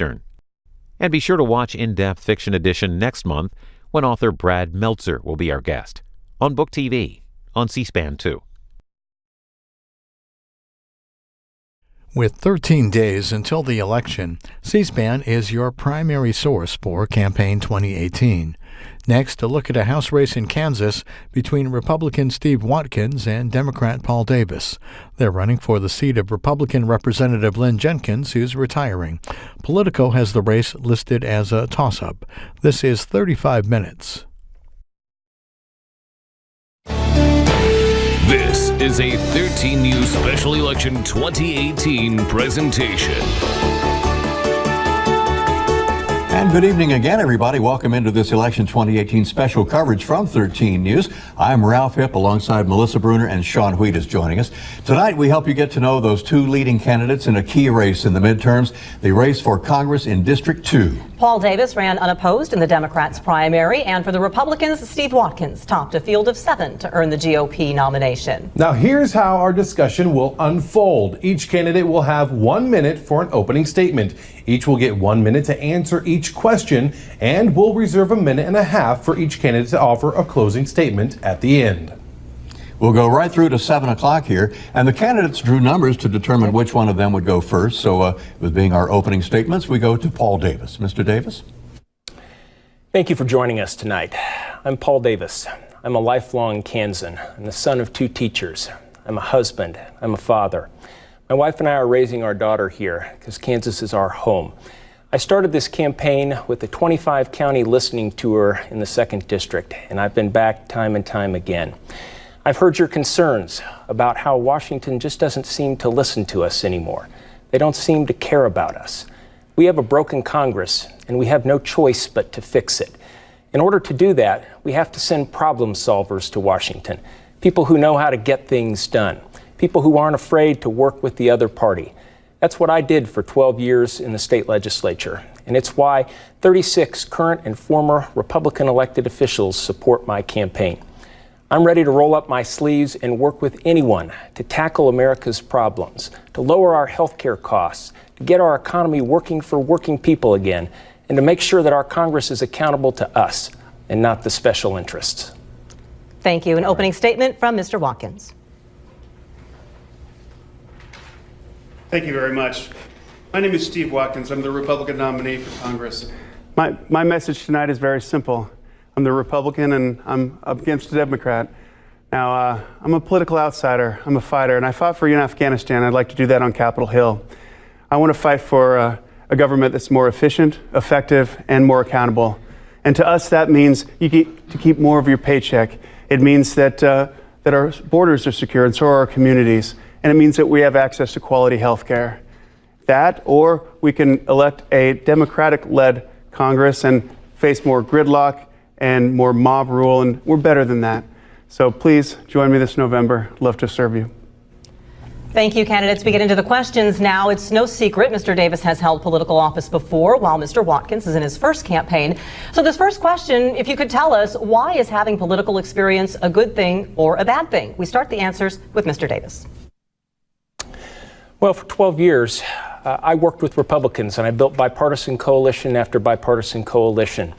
Eastern. And be sure to watch In-Depth Fiction Edition next month when author Brad Meltzer will be our guest on Book TV on C-SPAN 2. With 13 days until the election, C-SPAN is your primary source for Campaign 2018. Next, a look at a House race in Kansas between Republican Steve Watkins and Democrat Paul Davis. They're running for the seat of Republican Representative Lynn Jenkins, who's retiring. Politico has the race listed as a toss-up. This is 35 minutes. This is a 13 News Special Election 2018 presentation. And good evening again, everybody. Welcome into this Election 2018 special coverage from 13 News. I'm Ralph Hipp alongside Melissa Bruner, and Sean Wheat is joining us. Tonight, we help you get to know those two leading candidates in a key race in the midterms, the race for Congress in District 2. Paul Davis ran unopposed in the Democrats' primary, and for the Republicans, Steve Watkins topped a field of 7 to earn the GOP nomination. Now, here's how our discussion will unfold. Each candidate will have 1 minute for an opening statement. Each will get 1 minute to answer each question, and we'll reserve 1.5 minutes for each candidate to offer a closing statement at the end. We'll go right through to 7 o'clock here, and the candidates drew numbers to determine which one of them would go first. So with being our opening statements, we go to Paul Davis. Mr. Davis? Thank you for joining us tonight. I'm Paul Davis. I'm a lifelong Kansan. I'm the son of 2 teachers. I'm a husband. I'm a father. My wife and I are raising our daughter here because Kansas is our home. I started this campaign with a 25-county listening tour in the 2nd District, and I've been back time and time again. I've heard your concerns about how Washington just doesn't seem to listen to us anymore. They don't seem to care about us. We have a broken Congress, and we have no choice but to fix it. In order to do that, we have to send problem solvers to Washington, people who know how to get things done, people who aren't afraid to work with the other party. That's what I did for 12 years in the state legislature, and it's why 36 current and former Republican elected officials support my campaign. I'm ready to roll up my sleeves and work with anyone to tackle America's problems, to lower our health care costs, to get our economy working for working people again, and to make sure that our Congress is accountable to us and not the special interests. Thank you. An opening statement from Mr. Watkins. Thank you very much. My name is Steve Watkins. I'm the Republican nominee for Congress. My message tonight is very simple. I'm the Republican and I'm up against a Democrat. Now, I'm a political outsider. I'm a fighter, and I fought for you in Afghanistan. I'd like to do that on Capitol Hill. I want to fight for a government that's more efficient, effective, and more accountable. And to us, that means you get to keep more of your paycheck. It means that our borders are secure, and so are our communities. And it means that we have access to quality health care. That, or we can elect a Democratic-led Congress and face more gridlock and more mob rule, and we're better than that. So please join me this November. Love to serve you. Thank you, candidates. We get into the questions now. It's no secret Mr. Davis has held political office before, while Mr. Watkins is in his first campaign. So this first question, if you could tell us, why is having political experience a good thing or a bad thing? We start the answers with Mr. Davis. Well, for 12 years, I worked with Republicans, and I built bipartisan coalition after bipartisan coalition.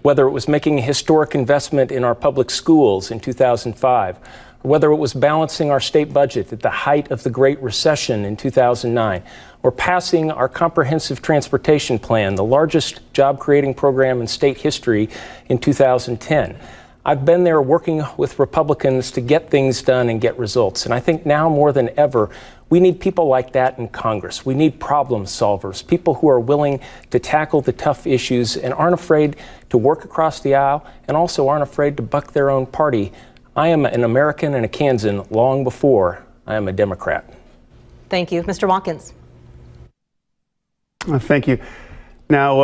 Whether it was making a historic investment in our public schools in 2005, or whether it was balancing our state budget at the height of the Great Recession in 2009, or passing our comprehensive transportation plan, the largest job-creating program in state history, in 2010. I've been there working with Republicans to get things done and get results. And I think now more than ever, we need people like that in Congress. We need problem solvers, people who are willing to tackle the tough issues and aren't afraid to work across the aisle and also aren't afraid to buck their own party. I am an American and a Kansan long before I am a Democrat. Thank you. Mr. Watkins. Thank you. Now,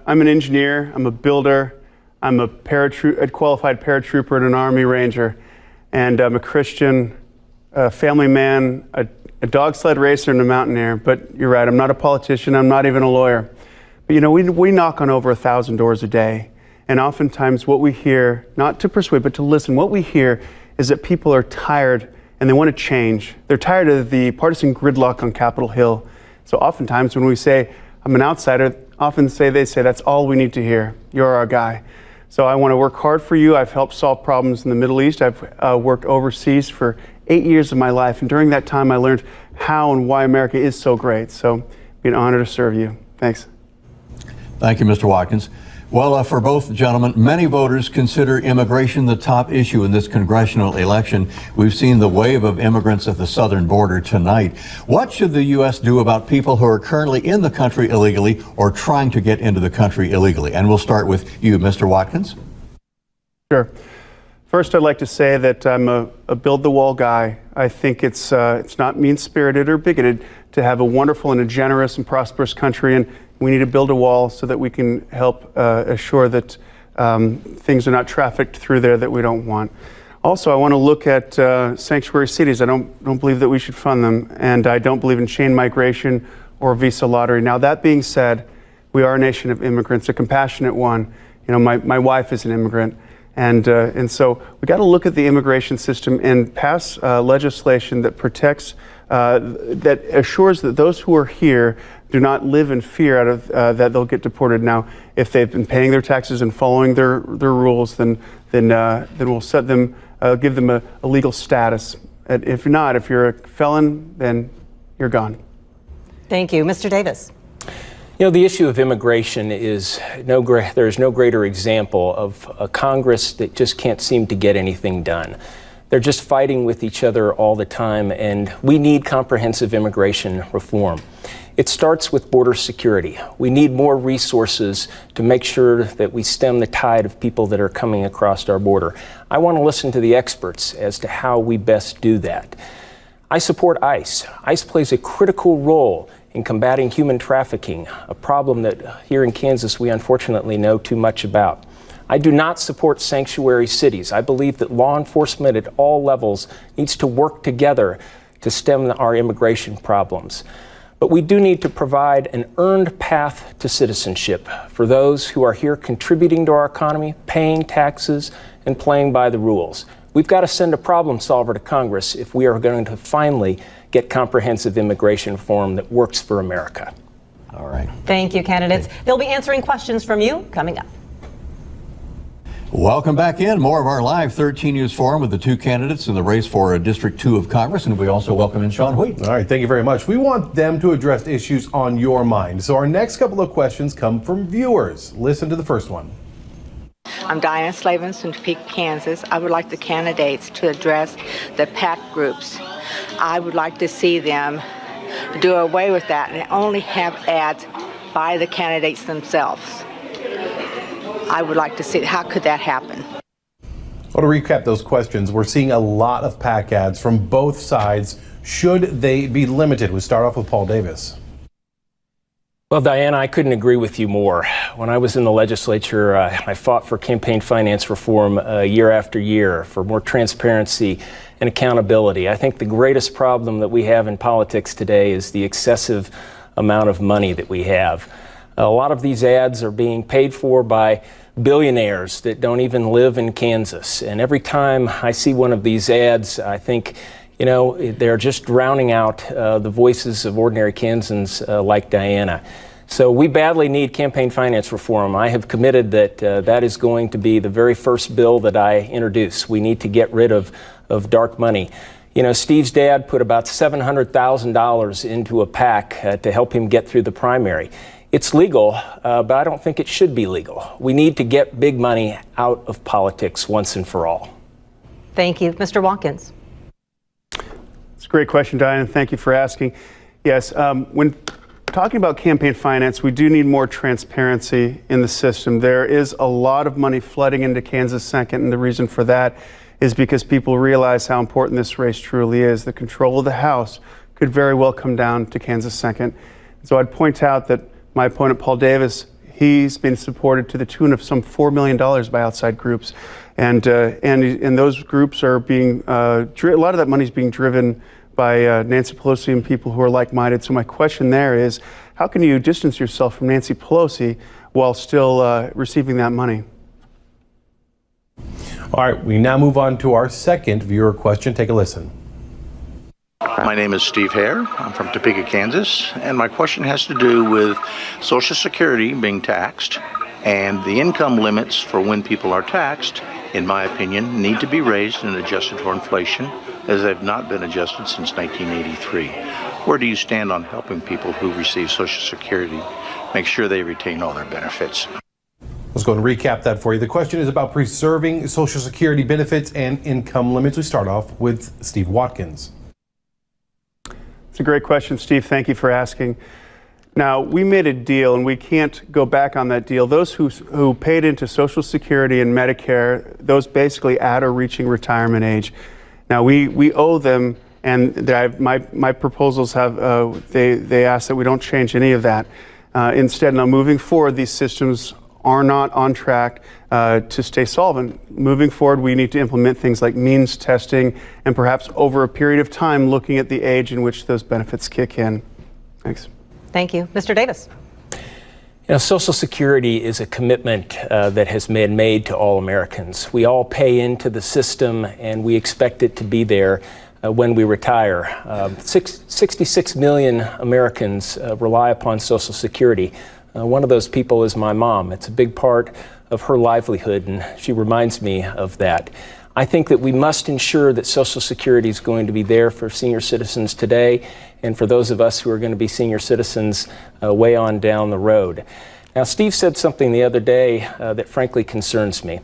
I'm an engineer, I'm a builder, I'm a qualified paratrooper and an Army Ranger, and I'm a Christian, a family man, a dog sled racer and a mountaineer. But you're right, I'm not a politician, I'm not even a lawyer. But you know, we knock on over 1,000 doors a day. And oftentimes what we hear, not to persuade, but to listen, what we hear is that people are tired and they want to change. They're tired of the partisan gridlock on Capitol Hill. So oftentimes when we say, I'm an outsider, often they say, that's all we need to hear. You're our guy. So I want to work hard for you. I've helped solve problems in the Middle East. I've worked overseas for 8 years of my life. And during that time, I learned how and why America is so great. So it'd be an honor to serve you. Thanks. Thank you, Mr. Watkins. Well, for both gentlemen, many voters consider immigration the top issue in this congressional election. We've seen the wave of immigrants at the southern border tonight. What should the U.S. do about people who are currently in the country illegally or trying to get into the country illegally? And we'll start with you, Mr. Watkins. Sure. First, I'd like to say that I'm a build the wall guy. I think it's not mean-spirited or bigoted to have a wonderful and a generous and prosperous country, and we need to build a wall so that we can help assure that things are not trafficked through there that we don't want. Also, I want to look at sanctuary cities. I don't believe that we should fund them, and I don't believe in chain migration or visa lottery. Now, that being said, we are a nation of immigrants, a compassionate one. You know, my wife is an immigrant, and so we got to look at the immigration system and pass legislation that protects, that assures that those who are here do not live in fear out of that they'll get deported. Now, if they've been paying their taxes and following their rules, then we'll set them, give them a legal status. If not, if you're a felon, then you're gone. Thank you, Mr. Davis. You know, the issue of immigration is there's no greater example of a Congress that just can't seem to get anything done. They're just fighting with each other all the time, and we need comprehensive immigration reform. It starts with border security. We need more resources to make sure that we stem the tide of people that are coming across our border. I want to listen to the experts as to how we best do that. I support ICE. ICE plays a critical role in combating human trafficking, a problem that here in Kansas we unfortunately know too much about. I do not support sanctuary cities. I believe that law enforcement at all levels needs to work together to stem our immigration problems. But we do need to provide an earned path to citizenship for those who are here contributing to our economy, paying taxes, and playing by the rules. We've got to send a problem solver to Congress if we are going to finally get comprehensive immigration reform that works for America. All right. Thank you, candidates. They'll be answering questions from you coming up. Welcome back in. More of our live 13 News Forum with the two candidates in the race for District 2 of Congress, and we also welcome in Sean Wheat. All right, thank you very much. We want them to address issues on your mind. So our next couple of questions come from viewers. Listen to the first one. I'm Diana Slavens from Topeka, Kansas. I would like the candidates to address the PAC groups. I would like to see them do away with that and only have ads by the candidates themselves. I would like to see, how could that happen? Well, to recap those questions, we're seeing a lot of PAC ads from both sides. Should they be limited? We'll start off with Paul Davis. Well, Diana, I couldn't agree with you more. When I was in the legislature, I fought for campaign finance reform year after year for more transparency and accountability. I think the greatest problem that we have in politics today is the excessive amount of money that we have. A lot of these ads are being paid for by billionaires that don't even live in Kansas. And every time I see one of these ads, I think, you know, they're just drowning out the voices of ordinary Kansans like Diana. So we badly need campaign finance reform. I have committed that that is going to be the very first bill that I introduce. We need to get rid of dark money. You know, Steve's dad put about $700,000 into a PAC to help him get through the primary. It's legal, but I don't think it should be legal. We need to get big money out of politics once and for all. Thank you. Mr. Watkins. It's a great question, Diane. Thank you for asking. Yes, when talking about campaign finance, we do need more transparency in the system. There is a lot of money flooding into Kansas 2nd, and the reason for that is because people realize how important this race truly is. The control of the House could very well come down to Kansas 2nd. So I'd point out that my opponent, Paul Davis, he's been supported to the tune of some $4 million by outside groups. And those groups are being, a lot of that money is being driven by Nancy Pelosi and people who are like-minded. So my question there is, how can you distance yourself from Nancy Pelosi while still receiving that money? All right, we now move on to our second viewer question. Take a listen. My name is Steve Hare. I'm from Topeka, Kansas, and my question has to do with Social Security being taxed, and the income limits for when people are taxed, in my opinion, need to be raised and adjusted for inflation, as they've not been adjusted since 1983. Where do you stand on helping people who receive Social Security make sure they retain all their benefits? Let's go and recap that for you. The question is about preserving Social Security benefits and income limits. We start off with Steve Watkins. It's a great question, Steve. Thank you for asking. Now, we made a deal, and we can't go back on that deal. Those who paid into Social Security and Medicare, those basically at or reaching retirement age. Now, we owe them, and my proposals have, they ask that we don't change any of that. Instead, now moving forward, these systems are not on track to stay solvent. Moving forward, we need to implement things like means testing and perhaps over a period of time looking at the age in which those benefits kick in. Thanks. Thank you. Mr. Davis. You know, Social Security is a commitment that has been made to all Americans. We all pay into the system, and we expect it to be there when we retire. 66 million Americans rely upon Social Security. One of those people is my mom. It's a big part of her livelihood, and she reminds me of that. I think that we must ensure that Social Security is going to be there for senior citizens today and for those of us who are going to be senior citizens way on down the road. Now, Steve said something the other day that frankly concerns me.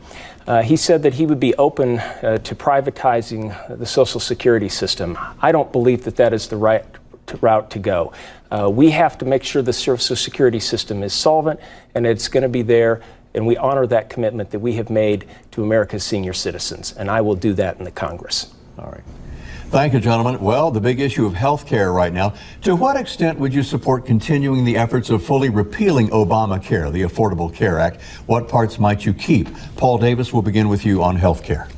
He said that he would be open to privatizing the Social Security system. I don't believe that that is the right route to go. We have to make sure the Social Security system is solvent and it's going to be there, and we honor that commitment that we have made to America's senior citizens, and I will do that in the Congress. All right. Thank you, gentlemen. Well, the big issue of health care right now. To what extent would you support continuing the efforts of fully repealing Obamacare, the Affordable Care Act? What parts might you keep? Paul Davis, will begin with you on health care.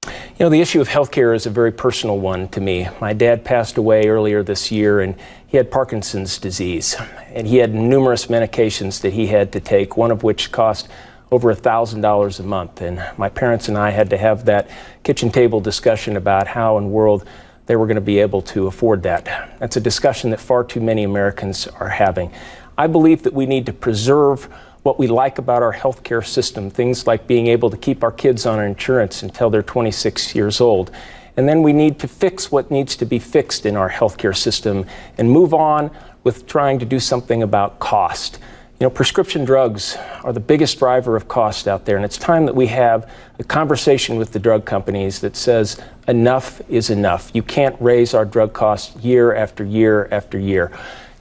You know, the issue of health care is a very personal one to me. My dad passed away earlier this year, and he had Parkinson's disease. And he had numerous medications that he had to take, one of which cost over $1,000 a month. And my parents and I had to have that kitchen table discussion about how in the world they were going to be able to afford that. That's a discussion that far too many Americans are having. I believe that we need to preserve what we like about our healthcare system, things like being able to keep our kids on our insurance until they're 26 years old. And then we need to fix what needs to be fixed in our healthcare system and move on with trying to do something about cost. You know, prescription drugs are the biggest driver of cost out there, and it's time that we have a conversation with the drug companies that says enough is enough. You can't raise our drug costs year after year after year.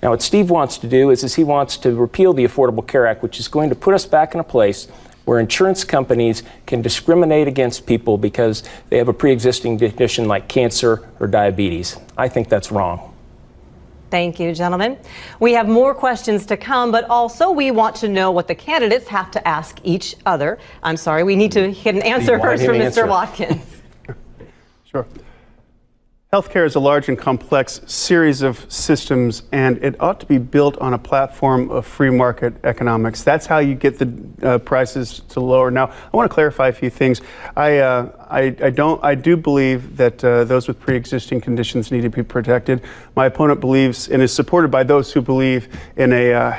Now, what Steve wants to do is he wants to repeal the Affordable Care Act, which is going to put us back in a place where insurance companies can discriminate against people because they have a pre-existing condition like cancer or diabetes. I think that's wrong. Thank you, gentlemen. We have more questions to come, but also we want to know what the candidates have to ask each other. I'm sorry, we need to get an answer first from Mr. Watkins. Sure. Healthcare is a large and complex series of systems, and it ought to be built on a platform of free market economics. That's how you get the prices to lower. Now, I want to clarify a few things. I do believe that those with pre-existing conditions need to be protected. My opponent believes and is supported by those who believe in a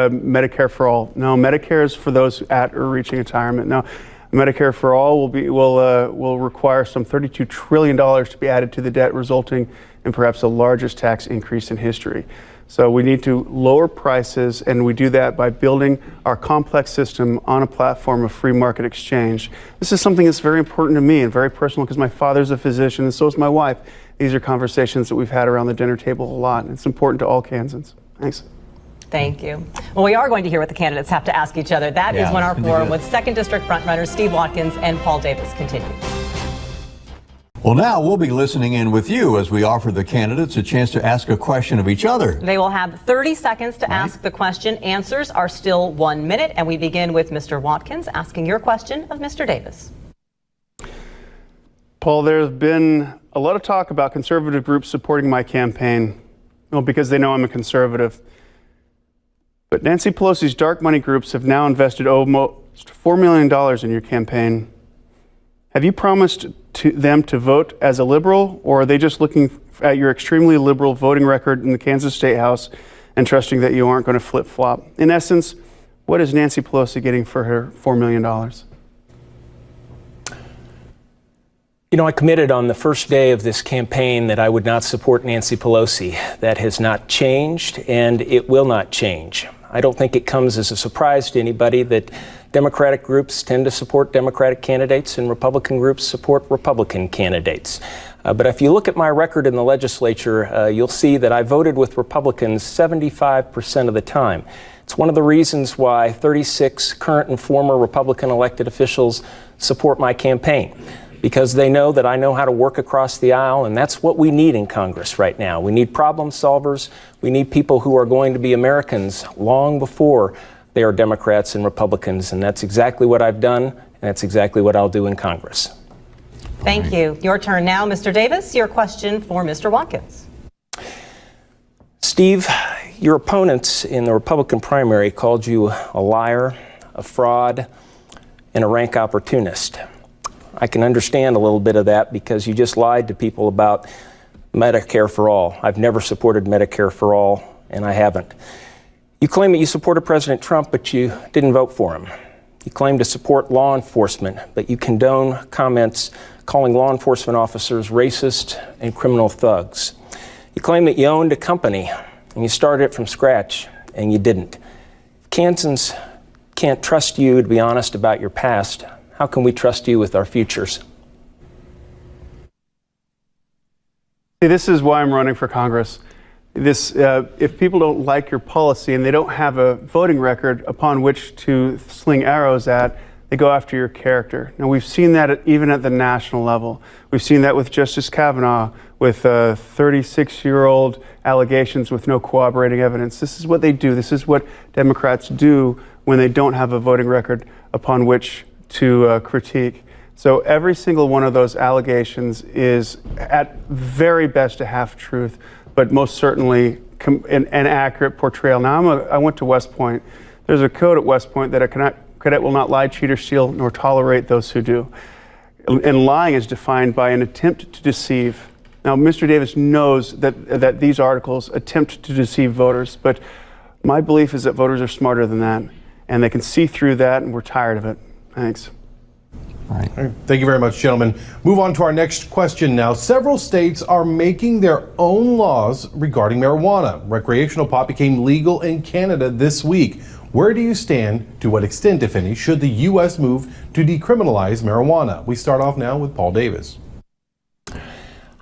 Medicare for all. No, Medicare is for those at or reaching retirement. No. Medicare for all will require some $32 trillion to be added to the debt, resulting in perhaps the largest tax increase in history. So we need to lower prices, and we do that by building our complex system on a platform of free market exchange. This is something that's very important to me and very personal because my father's a physician and so is my wife. These are conversations that we've had around the dinner table a lot, and it's important to all Kansans. Thanks. Thank you. Well, we are going to hear what the candidates have to ask each other. That is when our forum with 2nd District frontrunners Steve Watkins and Paul Davis continues. Well, now we'll be listening in with you as we offer the candidates a chance to ask a question of each other. They will have 30 seconds to ask the question. Answers are still 1 minute, and we begin with Mr. Watkins asking your question of Mr. Davis. Paul, there's been a lot of talk about conservative groups supporting my campaign, well, because they know I'm a conservative. But Nancy Pelosi's dark money groups have now invested almost $4 million in your campaign. Have you promised them to vote as a liberal, or are they just looking at your extremely liberal voting record in the Kansas State House and trusting that you aren't going to flip-flop. In essence, what is Nancy Pelosi getting for her $4 million? You know, I committed on the first day of this campaign that I would not support Nancy Pelosi. That has not changed, and it will not change. I don't think it comes as a surprise to anybody that Democratic groups tend to support Democratic candidates and Republican groups support Republican candidates. But if you look at my record in the legislature, you'll see that I voted with Republicans 75% of the time. It's one of the reasons why 36 current and former Republican elected officials support my campaign, because they know that I know how to work across the aisle, and that's what we need in Congress right now. We need problem solvers. We need people who are going to be Americans long before they are Democrats and Republicans, and that's exactly what I've done, and that's exactly what I'll do in Congress. Thank you. Your turn now, Mr. Davis. Your question for Mr. Watkins. Steve, your opponents in the Republican primary called you a liar, a fraud, and a rank opportunist. I can understand a little bit of that because you just lied to people about Medicare for all. I've never supported Medicare for all, and I haven't. You claim that you supported President Trump, but you didn't vote for him. You claim to support law enforcement, but you condone comments calling law enforcement officers racist and criminal thugs. You claim that you owned a company and you started it from scratch, and you didn't. If Kansans can't trust you to be honest about your past, how can we trust you with our futures? See, this is why I'm running for Congress. If people don't like your policy and they don't have a voting record upon which to sling arrows at, they go after your character. Now, we've seen that even at the national level. We've seen that with Justice Kavanaugh, with 36-year-old allegations with no corroborating evidence. This is what they do. This is what Democrats do when they don't have a voting record upon which to critique. So every single one of those allegations is at very best a half-truth, but most certainly an accurate portrayal. Now, I went to West Point. There's a code at West Point that a cadet will not lie, cheat, or steal, nor tolerate those who do. And lying is defined by an attempt to deceive. Now, Mr. Davis knows that these articles attempt to deceive voters, but my belief is that voters are smarter than that, and they can see through that, and we're tired of it. Thanks. All right. Thank you very much, gentlemen. Move on to our next question now. Several states are making their own laws regarding marijuana. Recreational pot became legal in Canada this week. Where do you stand? To what extent, if any, should the U.S. move to decriminalize marijuana? We start off now with Paul Davis.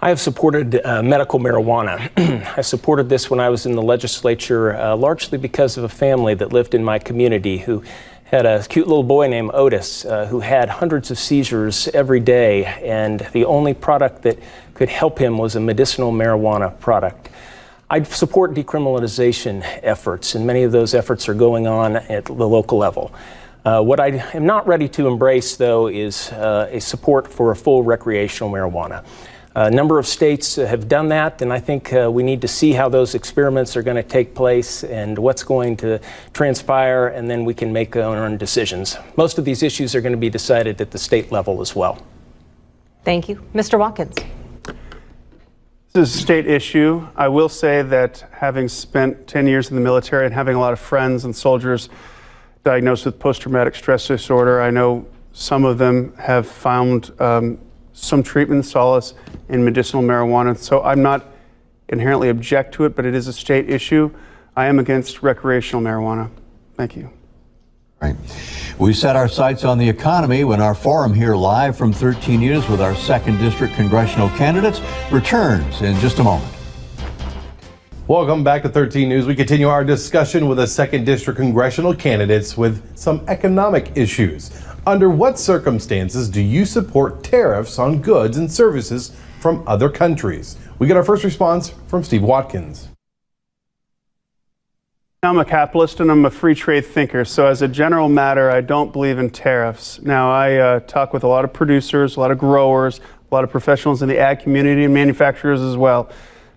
I have supported medical marijuana. I supported this when I was in the legislature, largely because of a family that lived in my community who had a cute little boy named Otis who had hundreds of seizures every day, and the only product that could help him was a medicinal marijuana product. I support decriminalization efforts, and many of those efforts are going on at the local level. What I am not ready to embrace, though, is a support for a full recreational marijuana. A number of states have done that, and I think we need to see how those experiments are going to take place and what's going to transpire, and then we can make our own decisions. Most of these issues are going to be decided at the state level as well. Thank you. Mr. Watkins. This is a state issue. I will say that having spent 10 years in the military and having a lot of friends and soldiers diagnosed with post-traumatic stress disorder, I know some of them have found some treatment solace in medicinal marijuana. So I'm not inherently object to it, but it is a state issue. I am against recreational marijuana. Thank you. Right. We set our sights on the economy when our forum here live from 13 News with our 2nd District congressional candidates returns in just a moment. Welcome back to 13 News. We continue our discussion with the 2nd District congressional candidates with some economic issues. Under what circumstances do you support tariffs on goods and services from other countries? We get our first response from Steve Watkins. I'm a capitalist and I'm a free trade thinker, so as a general matter, I don't believe in tariffs. Now, I talk with a lot of producers, a lot of growers, a lot of professionals in the ag community and manufacturers as well.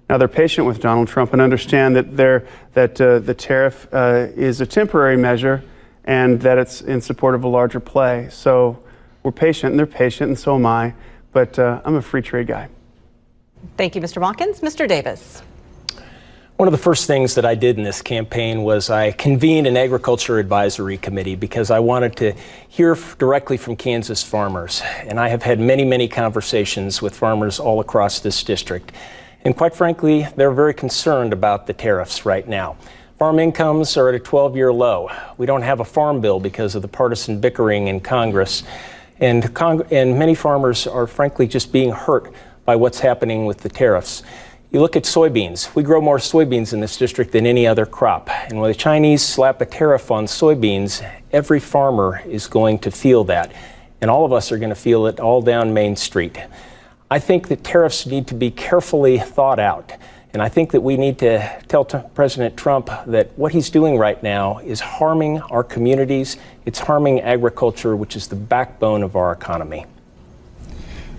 Now, they're patient with Donald Trump and understand that the tariff is a temporary measure and that it's in support of a larger play. So we're patient and they're patient and so am I, but I'm a free trade guy. Thank you, Mr. Watkins. Mr. Davis. One of the first things that I did in this campaign was I convened an agriculture advisory committee because I wanted to hear directly from Kansas farmers. And I have had many, many conversations with farmers all across this district. And quite frankly, they're very concerned about the tariffs right now. Farm incomes are at a 12-year low. We don't have a farm bill because of the partisan bickering in Congress. And many farmers are frankly just being hurt by what's happening with the tariffs. You look at soybeans. We grow more soybeans in this district than any other crop. And when the Chinese slap a tariff on soybeans, every farmer is going to feel that. And all of us are going to feel it all down Main Street. I think that tariffs need to be carefully thought out. And I think that we need to tell President Trump that what he's doing right now is harming our communities. It's harming agriculture, which is the backbone of our economy.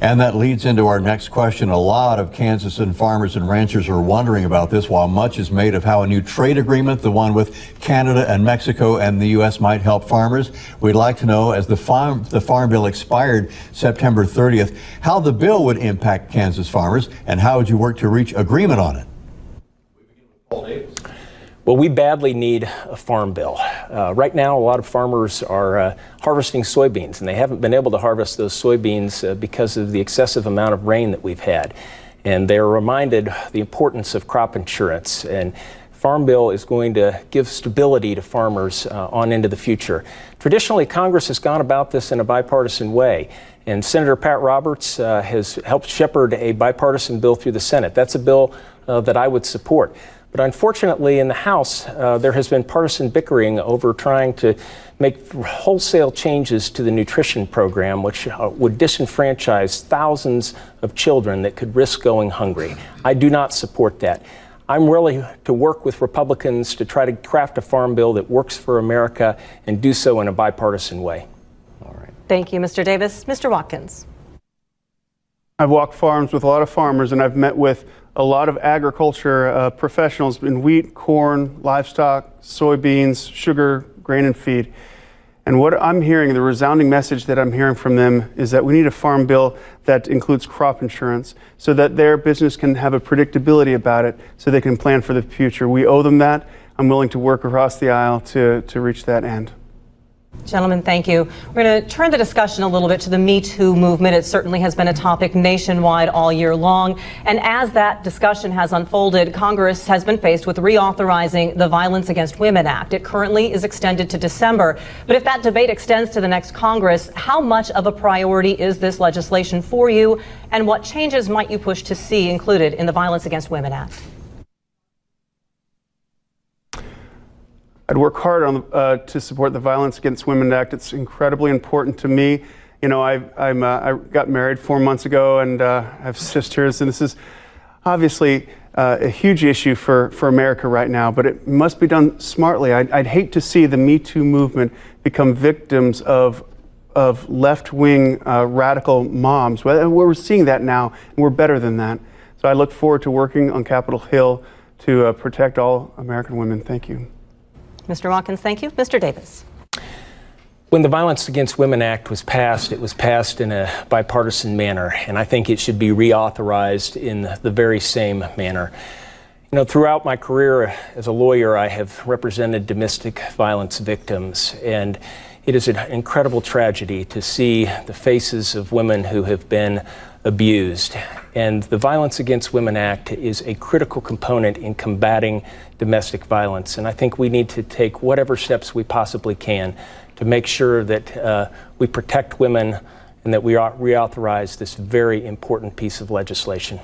And that leads into our next question. A lot of Kansas and farmers and ranchers are wondering about this, while much is made of how a new trade agreement, the one with Canada and Mexico and the U.S., might help farmers. We'd like to know, as the farm bill expired September 30th, how the bill would impact Kansas farmers, and how would you work to reach agreement on it? Well, we badly need a farm bill. Right now, a lot of farmers are harvesting soybeans, and they haven't been able to harvest those soybeans because of the excessive amount of rain that we've had. And they're reminded the importance of crop insurance. And Farm Bill is going to give stability to farmers on into the future. Traditionally, Congress has gone about this in a bipartisan way. And Senator Pat Roberts has helped shepherd a bipartisan bill through the Senate. That's a bill that I would support. But unfortunately, in the House, there has been partisan bickering over trying to make wholesale changes to the nutrition program, which would disenfranchise thousands of children that could risk going hungry. I do not support that. I'm willing to work with Republicans to try to craft a farm bill that works for America and do so in a bipartisan way. All right. Thank you, Mr. Davis. Mr. Watkins. I've walked farms with a lot of farmers, and I've met with a lot of agriculture professionals in wheat, corn, livestock, soybeans, sugar, grain, and feed. And what I'm hearing, the resounding message that I'm hearing from them, is that we need a farm bill that includes crop insurance so that their business can have a predictability about it so they can plan for the future. We owe them that. I'm willing to work across the aisle to reach that end. Gentlemen, thank you. We're going to turn the discussion a little bit to the Me Too movement. It certainly has been a topic nationwide all year long. And as that discussion has unfolded, Congress has been faced with reauthorizing the Violence Against Women Act. It currently is extended to December. But if that debate extends to the next Congress, how much of a priority is this legislation for you? And what changes might you push to see included in the Violence Against Women Act? I'd work hard on to support the Violence Against Women Act. It's incredibly important to me. You know, I got married 4 months ago, and I have sisters, and this is obviously a huge issue for America right now, but it must be done smartly. I'd hate to see the Me Too movement become victims of left-wing radical moms. We're seeing that now, and we're better than that. So I look forward to working on Capitol Hill to protect all American women. Thank you. Mr. Watkins, thank you. Mr. Davis. When the Violence Against Women Act was passed, it was passed in a bipartisan manner, and I think it should be reauthorized in the very same manner. You know, throughout my career as a lawyer, I have represented domestic violence victims, and it is an incredible tragedy to see the faces of women who have been abused. And the Violence Against Women Act is a critical component in combating domestic violence. And I think we need to take whatever steps we possibly can to make sure that we protect women and that we reauthorize this very important piece of legislation.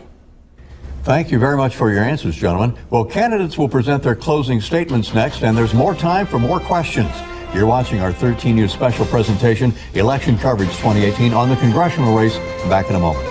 Thank you very much for your answers, gentlemen. Well, candidates will present their closing statements next, and there's more time for more questions. You're watching our 13 News special presentation, Election Coverage 2018, on the congressional race. Back in a moment.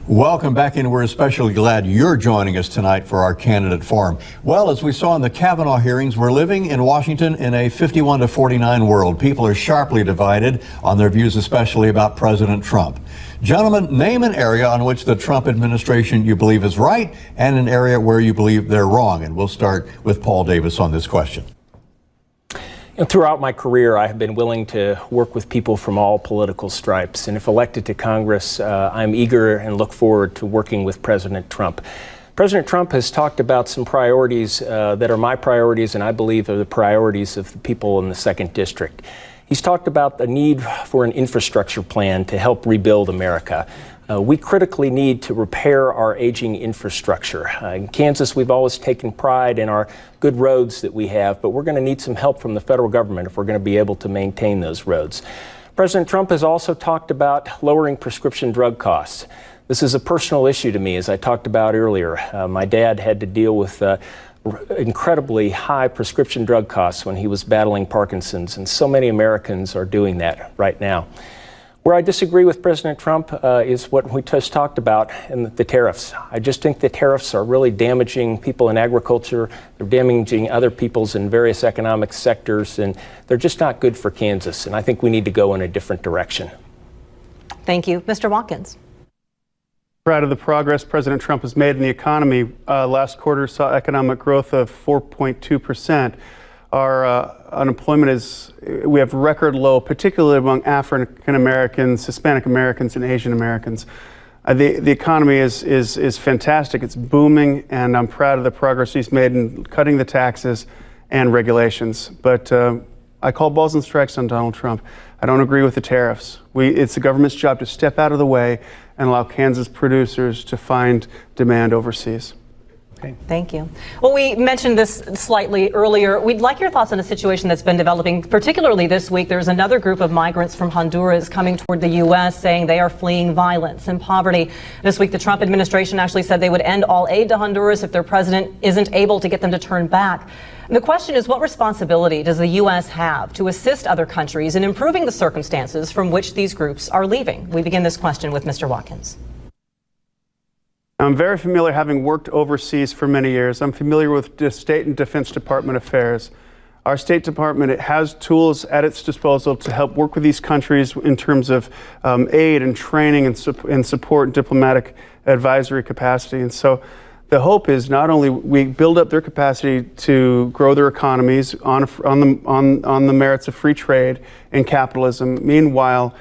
Welcome back in. We're especially glad you're joining us tonight for our candidate forum. Well, as we saw in the Kavanaugh hearings, we're living in Washington in a 51-49 world. People are sharply divided on their views, especially about President Trump. Gentlemen, name an area on which the Trump administration you believe is right and an area where you believe they're wrong. And we'll start with Paul Davis on this question. Throughout my career, I have been willing to work with people from all political stripes. And if elected to Congress, I'm eager and look forward to working with President Trump. President Trump has talked about some priorities that are my priorities and I believe are the priorities of the people in the 2nd District. He's talked about the need for an infrastructure plan to help rebuild America. We critically need to repair our aging infrastructure. In Kansas, we've always taken pride in our good roads that we have, but we're going to need some help from the federal government if we're going to be able to maintain those roads. President Trump has also talked about lowering prescription drug costs. This is a personal issue to me, as I talked about earlier. My dad had to deal with incredibly high prescription drug costs when he was battling Parkinson's, and so many Americans are doing that right now. Where I disagree with President Trump is what we just talked about in the tariffs. I just think the tariffs are really damaging people in agriculture. They're damaging other people's in various economic sectors, and they're just not good for Kansas. And I think we need to go in a different direction. Thank you. Mr. Watkins. Proud of the progress President Trump has made in the economy. Last quarter saw economic growth of 4.2%. Our unemployment we have record low, particularly among African Americans, Hispanic Americans, and Asian Americans. The economy is fantastic. It's booming, and I'm proud of the progress he's made in cutting the taxes and regulations. But I call balls and strikes on Donald Trump. I don't agree with the tariffs. It's the government's job to step out of the way and allow Kansas producers to find demand overseas. Okay. Thank you. Well, we mentioned this slightly earlier. We'd like your thoughts on a situation that's been developing, particularly this week. There's another group of migrants from Honduras coming toward the U.S. saying they are fleeing violence and poverty. This week, the Trump administration actually said they would end all aid to Honduras if their president isn't able to get them to turn back. And the question is, what responsibility does the U.S. have to assist other countries in improving the circumstances from which these groups are leaving? We begin this question with Mr. Watkins. I'm very familiar, having worked overseas for many years. I'm familiar with the State and Defense Department affairs. Our State Department has tools at its disposal to help work with these countries in terms of aid and training and support and diplomatic advisory capacity. And so the hope is not only we build up their capacity to grow their economies on the merits of free trade and capitalism. Meanwhile,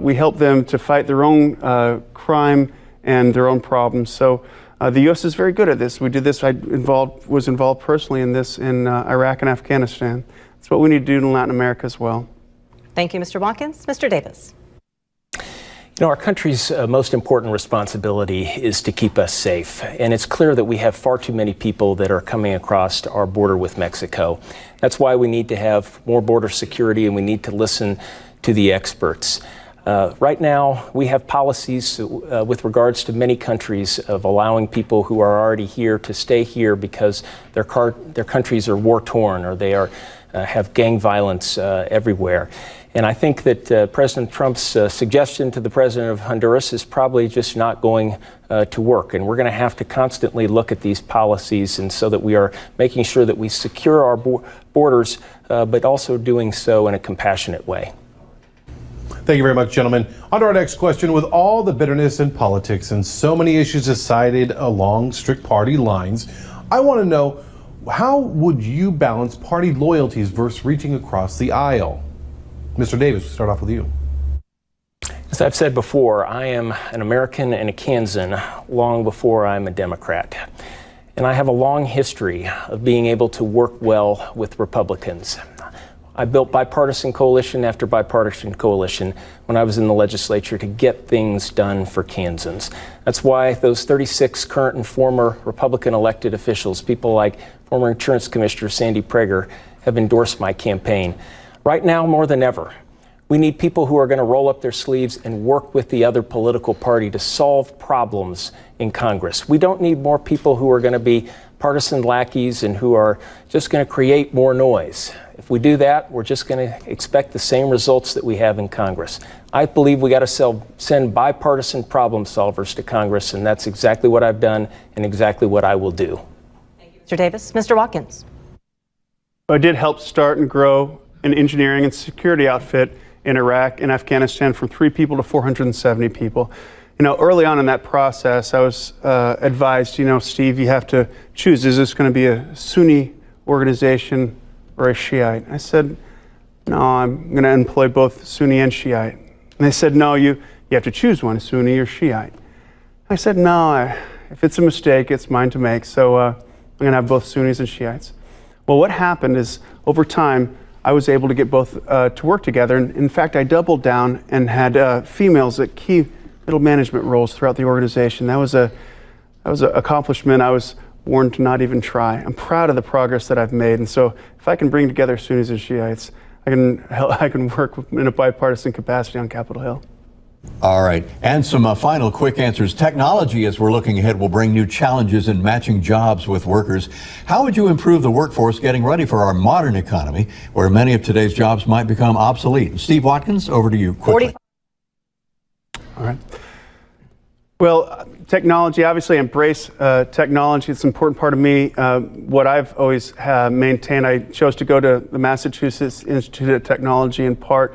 we help them to fight their own crime and their own problems. So the U.S. is very good at this. We did this. I was involved personally in this in Iraq and Afghanistan. That's what we need to do in Latin America as well. Thank you, Mr. Watkins. Mr. Davis. You know, our country's most important responsibility is to keep us safe. And it's clear that we have far too many people that are coming across our border with Mexico. That's why we need to have more border security, and we need to listen to the experts. Right now, we have policies with regards to many countries of allowing people who are already here to stay here because their countries are war-torn or they have gang violence everywhere. And I think that President Trump's suggestion to the president of Honduras is probably just not going to work. And we're going to have to constantly look at these policies, and so that we are making sure that we secure our borders, but also doing so in a compassionate way. Thank you very much, gentlemen. On to our next question. With all the bitterness in politics and so many issues decided along strict party lines, I want to know, how would you balance party loyalties versus reaching across the aisle? Mr. Davis, we'll start off with you. As I've said before, I am an American and a Kansan long before I'm a Democrat. And I have a long history of being able to work well with Republicans. I built bipartisan coalition after bipartisan coalition when I was in the legislature to get things done for Kansans. That's why those 36 current and former Republican elected officials, people like former Insurance Commissioner Sandy Prager, have endorsed my campaign. Right now, more than ever, we need people who are going to roll up their sleeves and work with the other political party to solve problems in Congress. We don't need more people who are going to be partisan lackeys and who are just going to create more noise. If we do that, we're just going to expect the same results that we have in Congress. I believe we got to send bipartisan problem solvers to Congress, and that's exactly what I've done and exactly what I will do. Thank you, Mr. Davis. Mr. Watkins. I did help start and grow an engineering and security outfit in Iraq and Afghanistan from 3 people to 470 people. You know, early on in that process, I was advised, Steve, you have to choose. Is this going to be a Sunni organization or a Shiite? I said, No, I'm going to employ both Sunni and Shiite. And they said, no, you have to choose one, Sunni or Shiite. I said, no, if it's a mistake, it's mine to make. So I'm going to have both Sunnis and Shiites. Well, what happened is over time, I was able to get both to work together. And in fact, I doubled down and had females at key middle management roles throughout the organization. That was an accomplishment I was warned to not even try. I'm proud of the progress that I've made. And so if I can bring together Sunnis and Shiites, I can work in a bipartisan capacity on Capitol Hill. All right. And some final quick answers. Technology, as we're looking ahead, will bring new challenges in matching jobs with workers. How would you improve the workforce getting ready for our modern economy, where many of today's jobs might become obsolete? Steve Watkins, over to you quickly. All right. Well, technology, obviously embrace technology. It's an important part of me. What I've always maintained, I chose to go to the Massachusetts Institute of Technology in part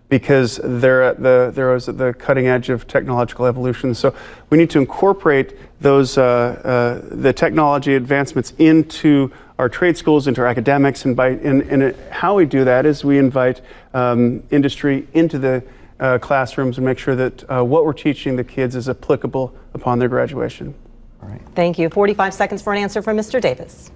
because they're at the cutting edge of technological evolution. So we need to incorporate those the technology advancements into our trade schools, into our academics, and how we do that is we invite industry into the classrooms and make sure that what we're teaching the kids is applicable upon their graduation. All right. Thank you. 45 seconds for an answer from Mr. Davis.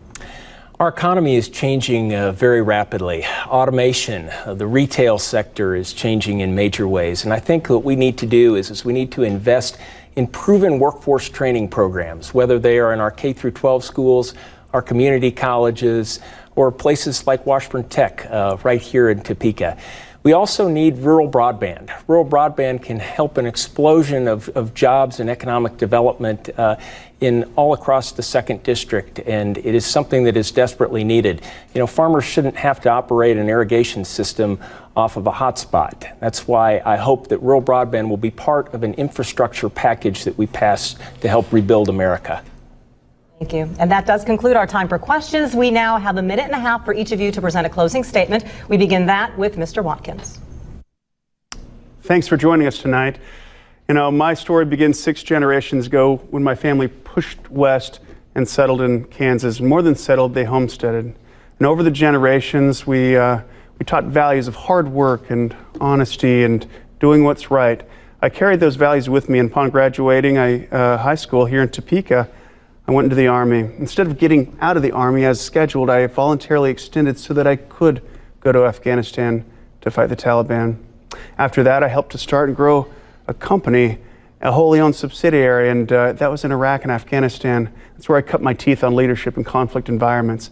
Our economy is changing very rapidly. Automation, the retail sector is changing in major ways. And I think what we need to do is we need to invest in proven workforce training programs, whether they are in our K through 12 schools, our community colleges, or places like Washburn Tech right here in Topeka. We also need rural broadband. Rural broadband can help an explosion of jobs and economic development in all across the 2nd District, and it is something that is desperately needed. You know, farmers shouldn't have to operate an irrigation system off of a hotspot. That's why I hope that rural broadband will be part of an infrastructure package that we pass to help rebuild America. Thank you. And that does conclude our time for questions. We now have a minute and a half for each of you to present a closing statement. We begin that with Mr. Watkins. Thanks for joining us tonight. You know, my story begins 6 generations ago when my family pushed west and settled in Kansas. More than settled, they homesteaded. And over the generations, we taught values of hard work and honesty and doing what's right. I carried those values with me, and upon graduating high school here in Topeka, I went into the Army. Instead of getting out of the Army as scheduled, I voluntarily extended so that I could go to Afghanistan to fight the Taliban. After that, I helped to start and grow a company, a wholly owned subsidiary, and that was in Iraq and Afghanistan. That's where I cut my teeth on leadership in conflict environments.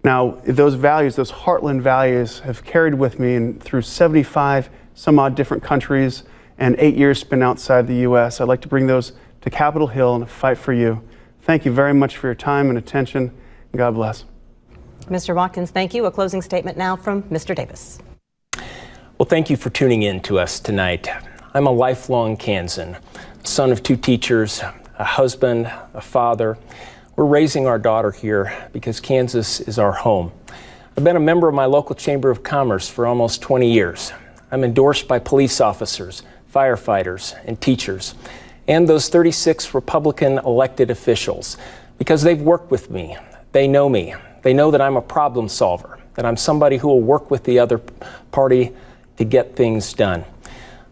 Now, those values, those heartland values, have carried with me through 75 some odd different countries and 8 years spent outside the U.S. I'd like to bring those to Capitol Hill and fight for you. Thank you very much for your time and attention, and God bless. Mr. Watkins, thank you. A closing statement now from Mr. Davis. Well, thank you for tuning in to us tonight. I'm a lifelong Kansan, son of 2 teachers, a husband, a father. We're raising our daughter here because Kansas is our home. I've been a member of my local Chamber of Commerce for almost 20 years. I'm endorsed by police officers, firefighters, and teachers, and those 36 Republican elected officials, because they've worked with me. They know me. They know that I'm a problem solver, that I'm somebody who will work with the other party to get things done.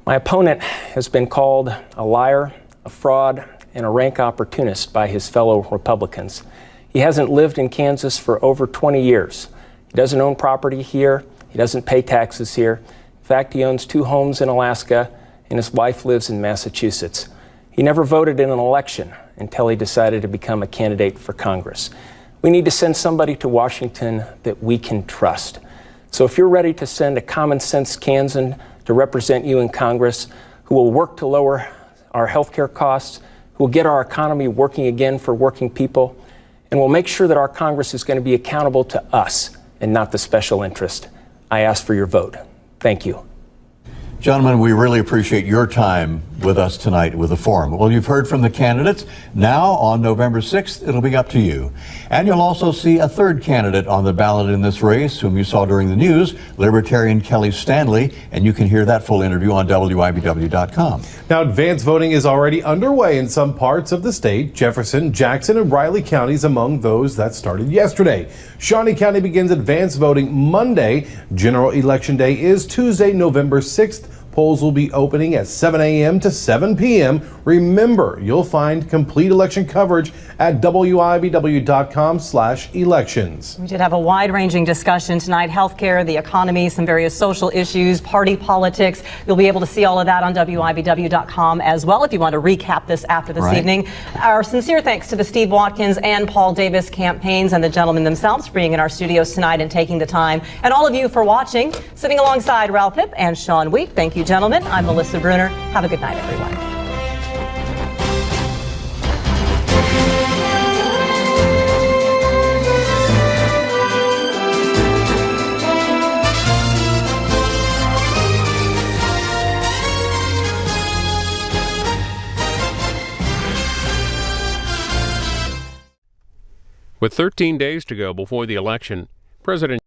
My opponent has been called a liar, a fraud, and a rank opportunist by his fellow Republicans. He hasn't lived in Kansas for over 20 years. He doesn't own property here. He doesn't pay taxes here. In fact, he owns 2 homes in Alaska, and his wife lives in Massachusetts. He never voted in an election until he decided to become a candidate for Congress. We need to send somebody to Washington that we can trust. So if you're ready to send a common sense Kansan to represent you in Congress, who will work to lower our health care costs, who will get our economy working again for working people, and will make sure that our Congress is going to be accountable to us and not the special interest, I ask for your vote. Thank you. Gentlemen, we really appreciate your time with us tonight with the forum. Well, you've heard from the candidates. Now, on November 6th, it'll be up to you. And you'll also see a third candidate on the ballot in this race, whom you saw during the news, Libertarian Kelly Stanley, and you can hear that full interview on WIBW.com. Now, advance voting is already underway in some parts of the state. Jefferson, Jackson, and Riley counties among those that started yesterday. Shawnee County begins advance voting Monday. General Election Day is Tuesday, November 6th. Polls will be opening at 7 a.m. to 7 p.m. Remember, you'll find complete election coverage at WIBW.com/elections. We did have a wide-ranging discussion tonight. Healthcare, the economy, some various social issues, party politics. You'll be able to see all of that on WIBW.com as well if you want to recap this after this evening. Our sincere thanks to the Steve Watkins and Paul Davis campaigns and the gentlemen themselves for being in our studios tonight and taking the time. And all of you for watching. Sitting alongside Ralph Hipp and Sean Wheat. Thank you, gentlemen. I'm Melissa Bruner. Have a good night, everyone. With 13 days to go before the election, President